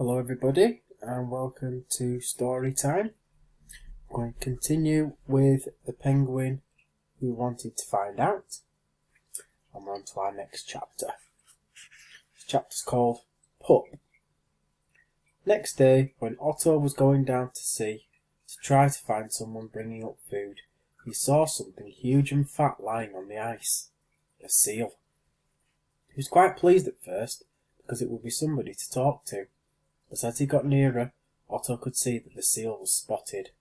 Hello everybody and welcome to story time. I'm going to continue with the penguin who wanted to find out, and we're on to our next chapter. This chapter's called Pup. Next day, when Otto was going down to sea to try to find someone bringing up food, he saw something huge and fat lying on the ice. A seal. He was quite pleased at first because it would be somebody to talk to. But as he got nearer, Otto could see that the seal was spotted.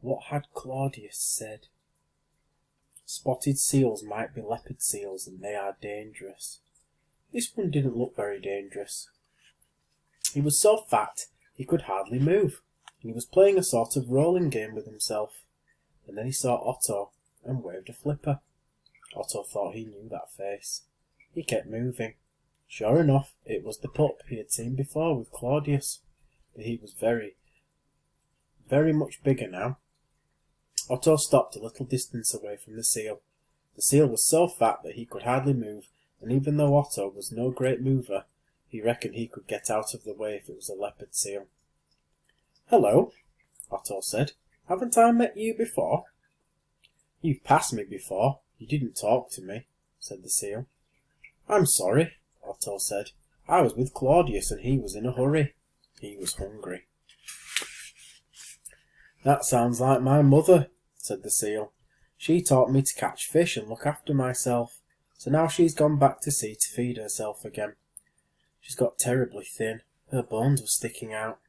What had Claudius said? Spotted seals might be leopard seals, and they are dangerous. This one didn't look very dangerous. He was so fat he could hardly move, and he was playing a sort of rolling game with himself. And then he saw Otto and waved a flipper. Otto thought he knew that face. He kept moving. Sure enough, it was the pup he had seen before with Claudius, but he was very, very much bigger now. Otto stopped a little distance away from the seal. The seal was so fat that he could hardly move, and even though Otto was no great mover, he reckoned he could get out of the way if it was a leopard seal. "Hello," Otto said. "Haven't I met you before?" "You've passed me before. You didn't talk to me," said the seal. "I'm sorry," Otto said. "I was with Claudius and he was in a hurry. He was hungry." "That sounds like my mother," said the seal. "She taught me to catch fish and look after myself, so now she's gone back to sea to feed herself again. She's got terribly thin. Her bones were sticking out."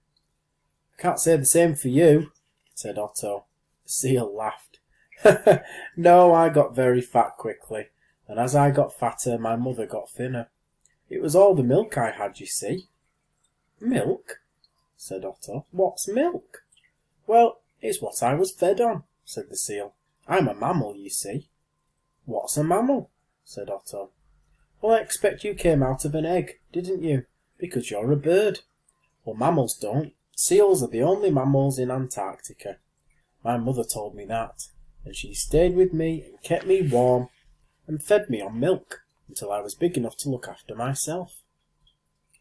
"I can't say the same for you," said Otto. The seal laughed. "No, I got very fat quickly, and as I got fatter my mother got thinner. It was all the milk I had, you see." "Milk?" said Otto. "What's milk?" "Well, it's what I was fed on," said the seal. "I'm a mammal, you see." "What's a mammal?" said Otto. "Well, I expect you came out of an egg, didn't you? Because you're a bird." "Well, mammals don't. Seals are the only mammals in Antarctica. My mother told me that, and she stayed with me and kept me warm and fed me on milk until I was big enough to look after myself."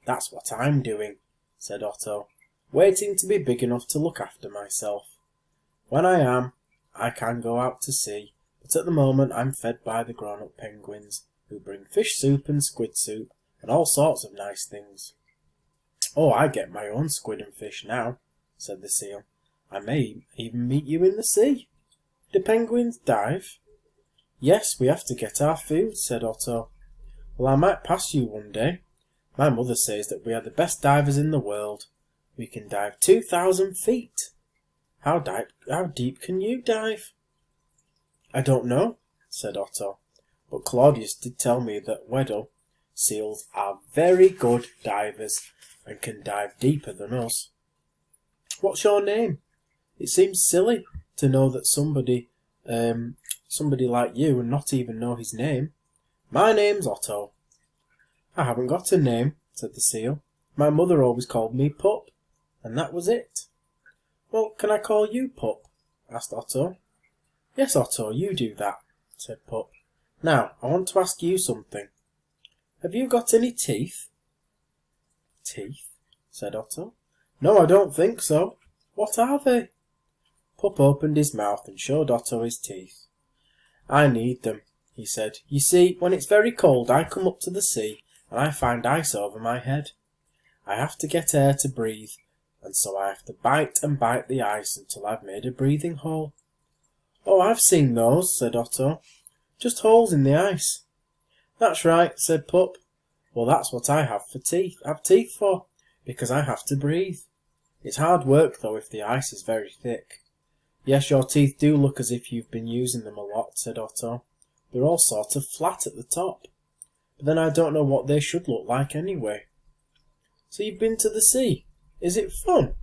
"That's what I'm doing," said Otto, "waiting to be big enough to look after myself. When I am, I can go out to sea, but at the moment I'm fed by the grown-up penguins, who bring fish soup and squid soup and all sorts of nice things." "Oh, I get my own squid and fish now," said the seal. "I may even meet you in the sea. Do penguins dive?" "Yes, we have to get our food," said Otto. "Well, I might pass you one day. My mother says that we are the best divers in the world. We can dive 2,000 feet. How deep can you dive?" "I don't know," said Otto, "but Claudius did tell me that Weddell seals are very good divers and can dive deeper than us." "What's your name? It seems silly to know that somebody like you and not even know his name." "My name's Otto." "I haven't got a name," said the seal. "My mother always called me Pup, and that was it." "Well, can I call you Pup?" asked Otto. "Yes, Otto, you do that," said Pup. "Now, I want to ask you something. Have you got any teeth?" "Teeth?" said Otto. "No, I don't think so. What are they?" Pup opened his mouth and showed Otto his teeth. "I need them," he said. "You see, when it's very cold I come up to the sea and I find ice over my head. I have to get air to breathe, and so I have to bite and bite the ice until I've made a breathing hole." "Oh, I've seen those," said Otto. "Just holes in the ice." "That's right," said Pup. "Well, that's what I have teeth for, because I have to breathe. It's hard work, though, if the ice is very thick." "Yes, your teeth do look as if you've been using them a lot," said Otto. "They're all sort of flat at the top. But then I don't know what they should look like anyway." "So you've been to the sea? Is it fun?"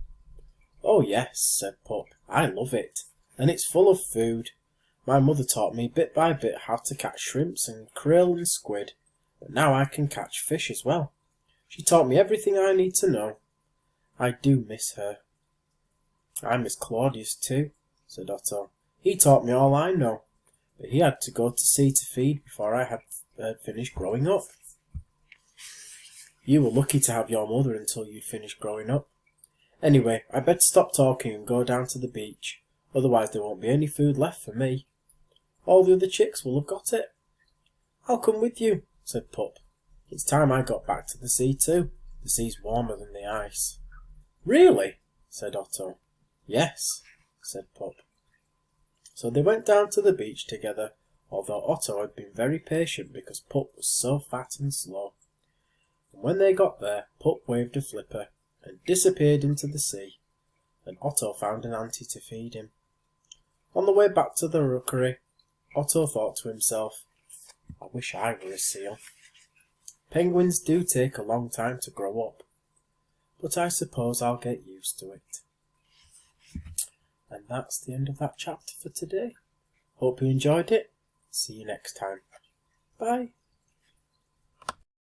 "Oh yes," said Pup. "I love it. And it's full of food. My mother taught me bit by bit how to catch shrimps and krill and squid, but now I can catch fish as well. She taught me everything I need to know. I do miss her." "I miss Claudius too," said Otto. "He taught me all I know, but he had to go to sea to feed before I had finished growing up." You were lucky to have your mother until you'd finished growing up. Anyway, I better stop talking and go down to the beach, otherwise there won't be any food left for me. All the other chicks will have got it. I'll come with you, said Pup. It's time I got back to the sea too. The sea's warmer than the ice. Really? Said Otto. Yes, said Pup. So they went down to the beach together, although Otto had been very patient because Pup was so fat and slow. And when they got there, Pup waved a flipper and disappeared into the sea, and Otto found an auntie to feed him. On the way back to the rookery, Otto thought to himself, I wish I were a seal. Penguins do take a long time to grow up, but I suppose I'll get used to it. And that's the end of that chapter for today. Hope you enjoyed it. See you next time. Bye.